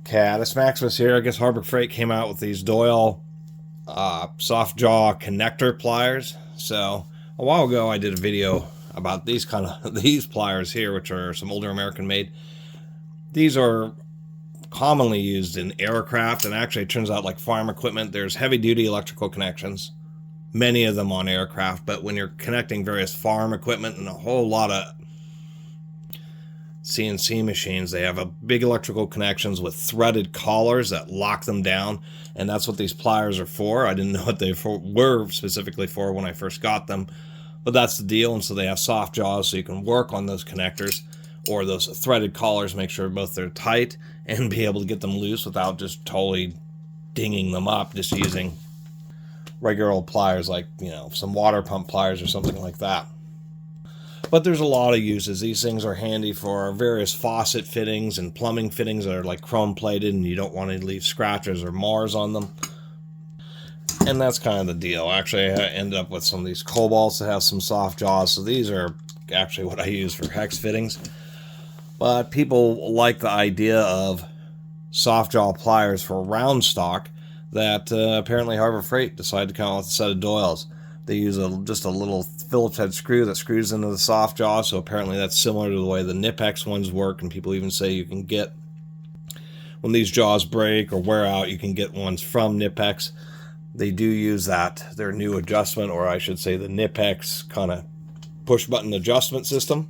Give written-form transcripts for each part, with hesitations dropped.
Catus, Maximus here. I guess Harbor Freight came out with these Doyle soft jaw connector pliers. So a while ago I did a video about these these pliers here, which are some older American made. These are commonly used in aircraft, and actually it turns out like farm equipment, there's heavy duty electrical connections, many of them on aircraft, but when you're connecting various farm equipment and a whole lot of CNC machines, they have a big electrical connections with threaded collars that lock them down, and that's what these pliers are for. I didn't know what they were specifically for when I first got them, but that's the deal. And so they have soft jaws, so you can work on those connectors or those threaded collars, make sure both they're tight and be able to get them loose without just totally dinging them up, just using regular old pliers like, you know, some water pump pliers or something like that. But there's a lot of uses. These things are handy for various faucet fittings and plumbing fittings that are like chrome plated and you don't want to leave scratches or mars on them. And that's kind of the deal. Actually, I ended up with some of these cobalts that have some soft jaws, so these are actually what I use for hex fittings. But people like the idea of soft jaw pliers for round stock that apparently Harbor Freight decided to come out with a set of Doyles. They use just a little Phillips head screw that screws into the soft jaw, so apparently that's similar to the way the Nipex ones work, and people even say you can get, when these jaws break or wear out, you can get ones from Nipex. They do use that, their new adjustment, or I should say the Nipex kind of push button adjustment system.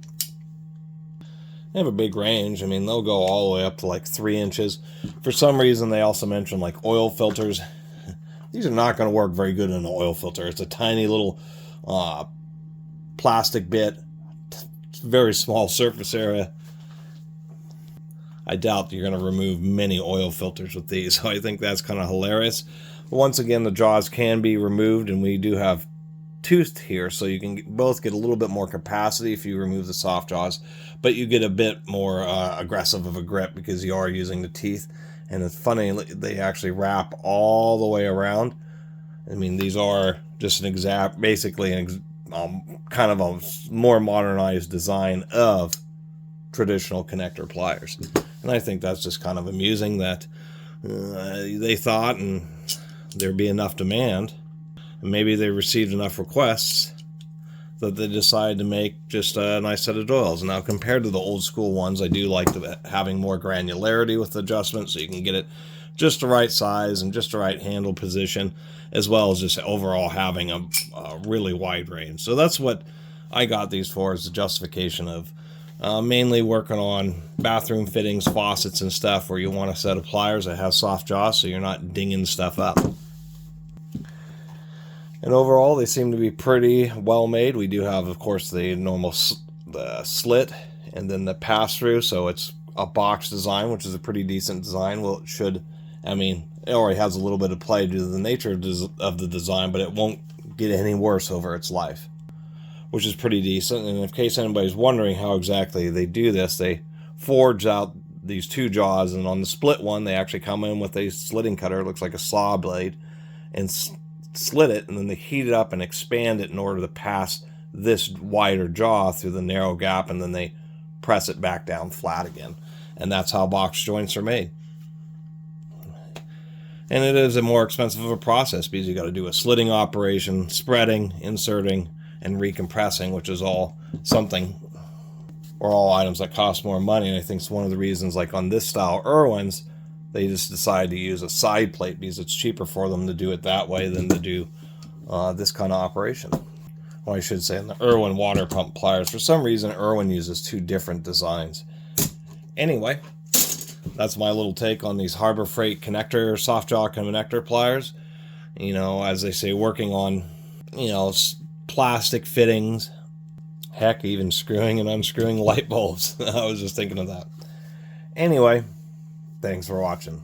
They have a big range. I mean, they'll go all the way up to like 3 inches. For some reason, they also mention like oil filters. These are not going to work very good in an oil filter. It's a tiny little plastic bit, very small surface area. I doubt you're going to remove many oil filters with these, so I think that's kind of hilarious. But once again, the jaws can be removed, and we do have toothed here, so you can both get a little bit more capacity if you remove the soft jaws, but you get a bit more aggressive of a grip because you are using the teeth. And it's funny, they actually wrap all the way around. I mean, these are just basically kind of a more modernized design of traditional connector pliers. And I think that's just kind of amusing that they thought, and there'd be enough demand, and maybe they received enough requests that they decided to make just a nice set of Doyles. Now, compared to the old school ones, I do like having more granularity with the adjustment, so you can get it just the right size and just the right handle position, as well as just overall having a really wide range. So that's what I got these for, is the justification of mainly working on bathroom fittings, faucets, and stuff where you want a set of pliers that have soft jaws so you're not dinging stuff up. And overall, they seem to be pretty well made. We do have, of course, the normal the slit and then the pass-through, so it's a box design, which is a pretty decent design. Well, it should, I mean, it already has a little bit of play due to the nature of the design, but it won't get any worse over its life, which is pretty decent. And in case anybody's wondering how exactly they do this, they forge out these 2 jaws, and on the split one, they actually come in with a slitting cutter. It looks like a saw blade, and slit it, and then they heat it up and expand it in order to pass this wider jaw through the narrow gap, and then they press it back down flat again. And that's how box joints are made. And it is a more expensive of a process because you got to do a slitting operation, spreading, inserting, and recompressing, which is all something, or all items that cost more money. And I think it's one of the reasons, like on this style Irwins, they just decide to use a side plate because it's cheaper for them to do it that way than to do this kind of operation. Well, I should say in the Irwin water pump pliers, for some reason Irwin uses 2 different designs. Anyway, that's my little take on these Harbor Freight connector, soft jaw connector pliers. You know, as they say, working on, you know, plastic fittings, heck, even screwing and unscrewing light bulbs. I was just thinking of that. Anyway, thanks for watching.